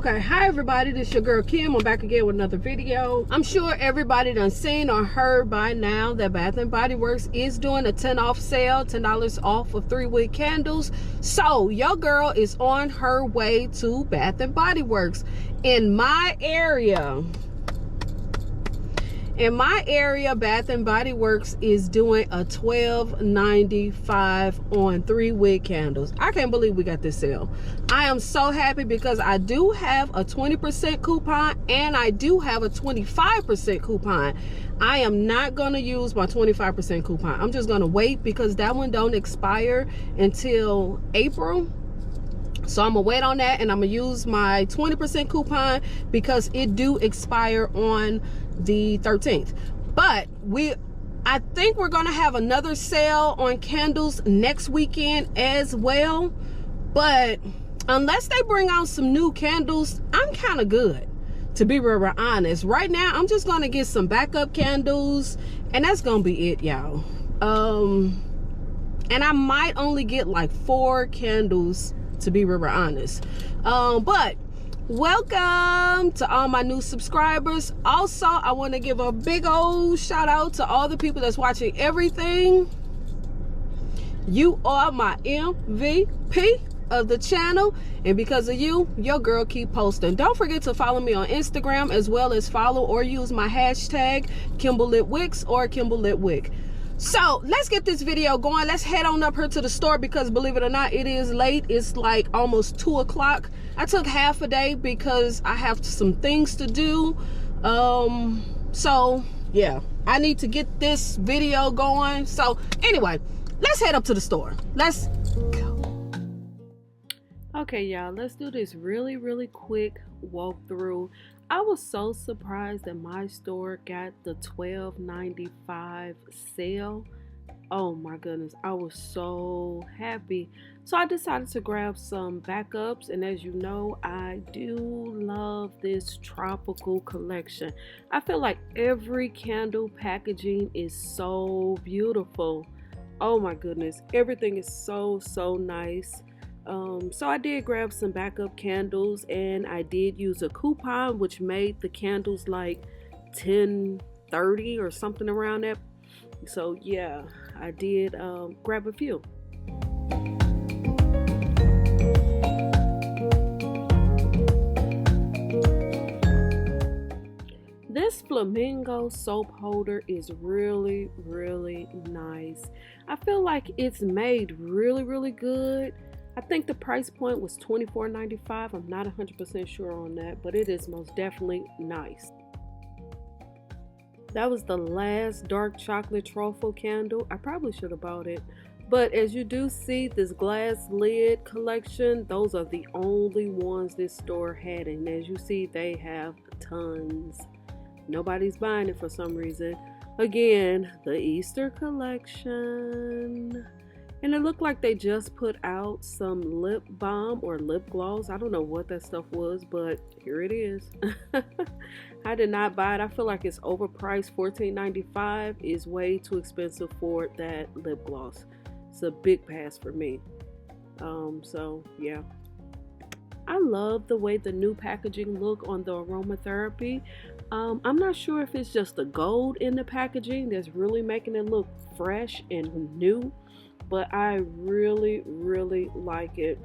Okay, hi everybody, this is your girl Kim. I'm back again with another video. I'm sure everybody done seen or heard by now that Bath & Body Works is doing a 10 off sale, $10 off of 3 wick candles. So your girl is on her way to Bath & Body Works. In my area, Bath & Body Works is doing a $12.95 on 3 wick candles. I can't believe we got this sale. I am so happy because I do have a 20% coupon and I do have a 25% coupon. I am not going to use my 25% coupon. I'm just going to wait because that one don't expire until April. So I'm gonna wait on that and I'm gonna use my 20% coupon because it do expire on the 13th. But I think we're gonna have another sale on candles next weekend as well. But unless they bring out some new candles, I'm kind of good, to be real honest. Right now, I'm just gonna get some backup candles and that's gonna be it, y'all. And I might only get like 4 candles, to be real honest. But welcome to all my new subscribers. Also, I want to give a big old shout out to all the people that's watching everything. You are my MVP of the channel, and because of you, your girl keep posting. Don't forget to follow me on Instagram, as well as follow or use my hashtag KimbleLitWicks or KimbleLitWick. So let's get this video going. Let's head on up here to the store because, believe it or not, it is late. It's like almost 2 o'clock. I took half a day because I have some things to do. So yeah, I need to get this video going. So anyway, let's head up to the store. Let's go. Okay, y'all, let's do this really quick walkthrough. I was so surprised that my store got the $12.95 sale. Oh my goodness, I was so happy. So I decided to grab some backups, and as you know, I do love this tropical collection. I feel like every candle packaging is so beautiful. Oh my goodness, everything is so nice. So I did grab some backup candles, and I did use a coupon which made the candles like $10.30 or something around that. So yeah, I did grab a few. This Flamingo soap holder is really nice. I feel like it's made really good. I think the price point was $24.95. I'm not 100% sure on that, but it is most definitely nice. That was the last dark chocolate truffle candle. I probably should have bought it. But as you do see, this glass lid collection, those are the only ones this store had. And as you see, they have tons. Nobody's buying it for some reason. Again, the Easter collection. And it looked like they just put out some lip balm or lip gloss. I don't know what that stuff was, but here it is. I did not buy it. I feel like it's overpriced. $14.95 is way too expensive for that lip gloss. It's a big pass for me. So yeah. I love the way the new packaging look on the aromatherapy. I'm not sure if it's just the gold in the packaging that's really making it look fresh and new, but I really like it.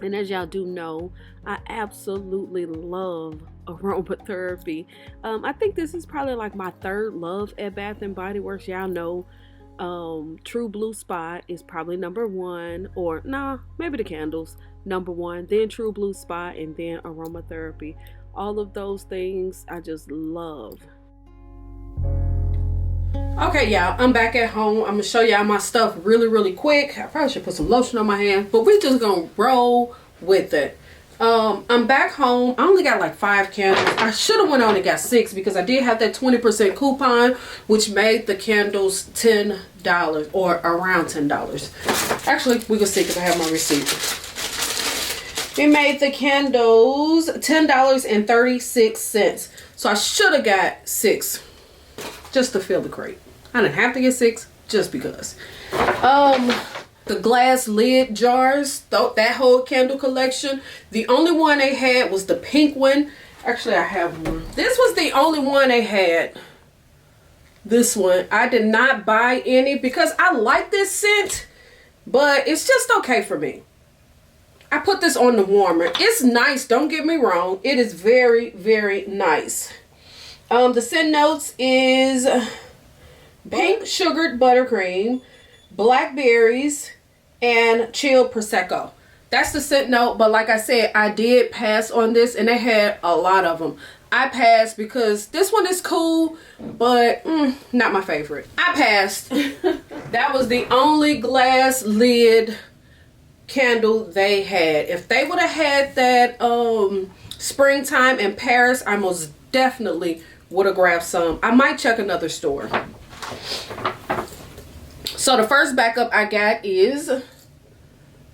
And as y'all do know, I absolutely love aromatherapy. I think this is probably like my third love at Bath & Body Works. Y'all know True Blue Spot is probably #1, or nah, maybe the candles #1, then True Blue Spot, and then aromatherapy. All of those things I just love. Okay, y'all, I'm back at home. I'm gonna show y'all my stuff really quick. I probably should put some lotion on my hands, but we're just gonna roll with it. I'm back home. I only got like 5 candles. I should have went on and got 6 because I did have that 20% coupon, which made the candles $10 or around $10. Actually, we can see because I have my receipt. It made the candles $10.36. So I should have got 6 just to fill the crate. I didn't have to get 6 just because. the glass lid jars, that whole candle collection. The only one they had was the pink one. Actually, I have one. This was the only one they had. This one. I did not buy any because I like this scent, but it's just okay for me. I put this on the warmer. It's nice, don't get me wrong. It is very, very nice. The scent notes is pink sugared buttercream, blackberries, and chilled prosecco. That's the scent note, but like I said, I did pass on this, and they had a lot of them. I passed because this one is cool, but not my favorite. I passed. That was the only glass lid candle they had. If they would have had that springtime in Paris, I most definitely would have grabbed some. I might check another store. So the first backup I got is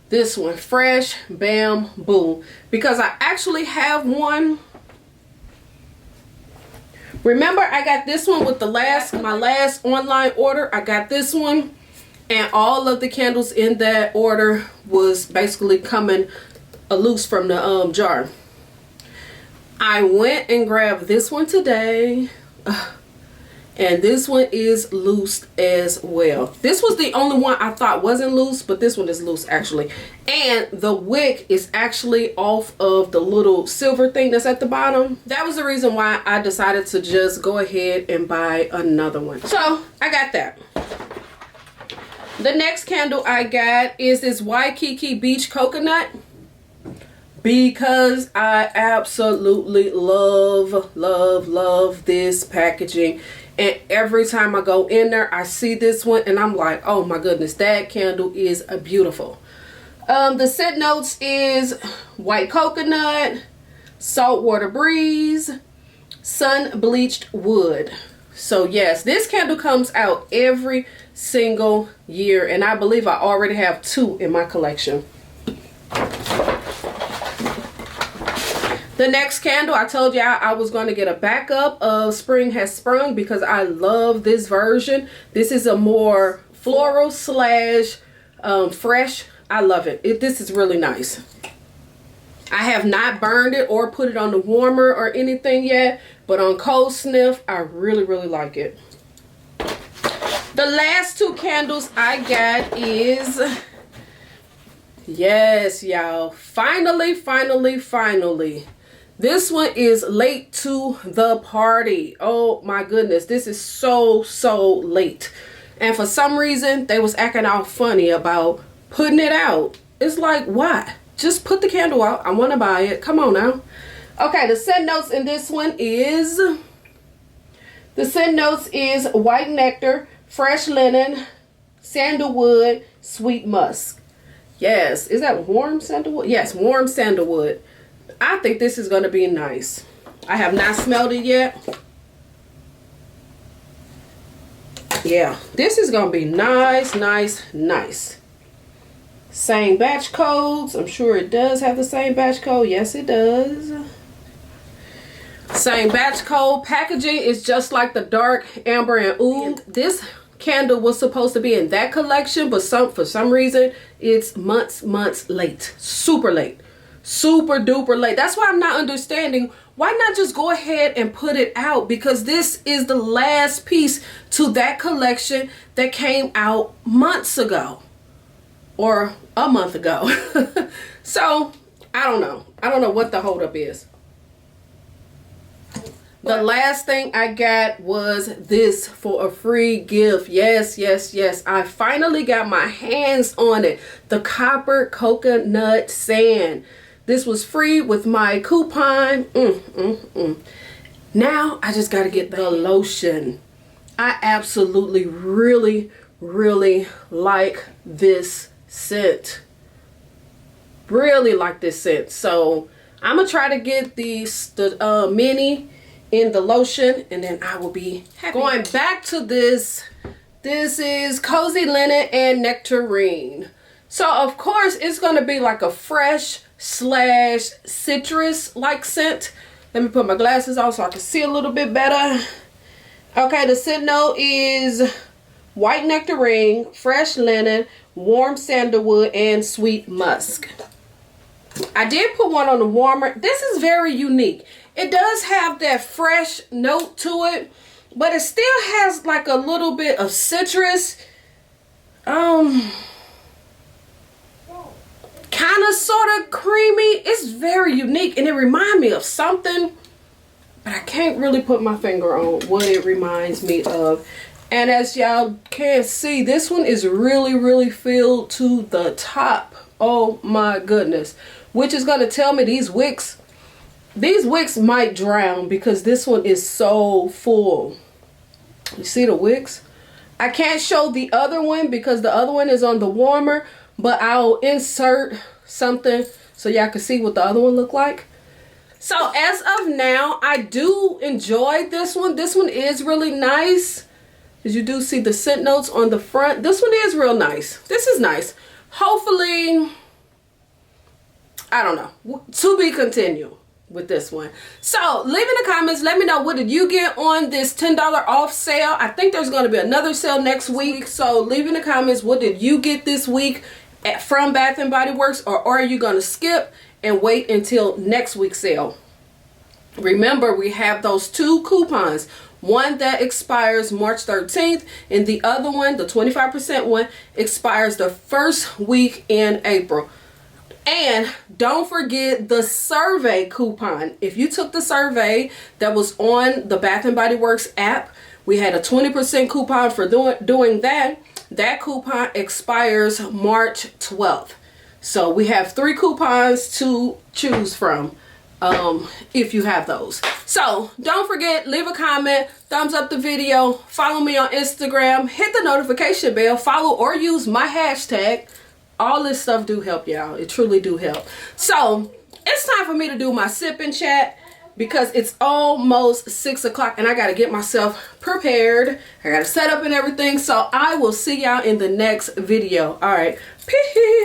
this one, Fresh Bamboo, because I actually have one. Remember, I got this one with my last online order. I got this one, and all of the candles in that order was basically coming loose from the jar. I went and grabbed this one today. And this one is loose as well. This was the only one I thought wasn't loose, but this one is loose actually. And the wick is actually off of the little silver thing that's at the bottom. That was the reason why I decided to just go ahead and buy another one. So I got that. The next candle I got is this Waikiki Beach Coconut, because I absolutely love this packaging. And every time I go in there, I see this one and I'm like, oh my goodness, that candle is beautiful. The scent notes is white coconut, saltwater breeze, sun bleached wood. So yes, this candle comes out every single year, and I believe I already have 2 in my collection. The next candle, I told y'all I was going to get a backup of Spring Has Sprung because I love this version. This is a more floral slash fresh. I love it. This is really nice. I have not burned it or put it on the warmer or anything yet, but on cold sniff, I really like it. The last 2 candles I got is, yes, y'all, finally. This one is late to the party. Oh my goodness, this is so late. And for some reason, they was acting all funny about putting it out. It's like, why? Just put the candle out. I want to buy it. Come on now. Okay, the scent notes in this one is, white nectar, fresh linen, sandalwood, sweet musk. Yes, is that warm sandalwood? Yes, warm sandalwood. I think this is going to be nice. I have not smelled it yet. Yeah, this is going to be nice. Same batch codes. I'm sure it does have the same batch code. Yes, it does. Same batch code. Packaging is just like the dark amber and oud. This candle was supposed to be in that collection, but for some reason it's months late. Super late. Super duper late. That's why I'm not understanding, why not just go ahead and put it out, because this is the last piece to that collection that came out months ago or a month ago. So I don't know what the holdup is. The last thing I got was this for a free gift. Yes. I finally got my hands on it. The Copper Coconut Sand. This was free with my coupon. Now I just got to get the lotion. I absolutely really like this scent. Really like this scent. So I'm going to try to get the mini in the lotion, and then I will be happy. Going back to this is Cozy Linen and Nectarine. So of course it's going to be like a fresh slash citrus like scent. Let me put my glasses on so I can see a little bit better. Okay, the scent note is white nectarine, fresh linen, warm sandalwood, and sweet musk. I did put one on the warmer. This is very unique. It does have that fresh note to it, but it still has like a little bit of citrus. Kind of sort of creamy. It's very unique and it reminds me of something, but I can't really put my finger on what it reminds me of. And as y'all can see, this one is really filled to the top. Oh my goodness. Which is going to tell me these wicks might drown because this one is so full. You see the wicks? I can't show the other one because the other one is on the warmer, but I'll insert something so y'all can see what the other one look like. So as of now, I do enjoy this one. This one is really nice. As you do see the scent notes on the front. This one is real nice. This is nice. Hopefully, I don't know, to be continued with this one. So leave in the comments, let me know, what did you get on this $10 off sale? I think there's going to be another sale next week. So leave in the comments, what did you get this week from Bath & Body Works, or are you going to skip and wait until next week's sale? Remember, we have those two coupons. One that expires March 13th, and the other one, the 25% one, expires the first week in April. And don't forget the survey coupon. If you took the survey that was on the Bath & Body Works app, we had a 20% coupon for doing that. That coupon expires March 12th. So we have 3 coupons to choose from if you have those. So don't forget, leave a comment, thumbs up the video, follow me on Instagram, hit the notification bell, follow or use my hashtag. All this stuff do help, y'all. It truly do help. So it's time for me to do my sip and chat because it's almost 6 o'clock and I got to get myself prepared. I got to set up and everything. So I will see y'all in the next video. All right. Peace.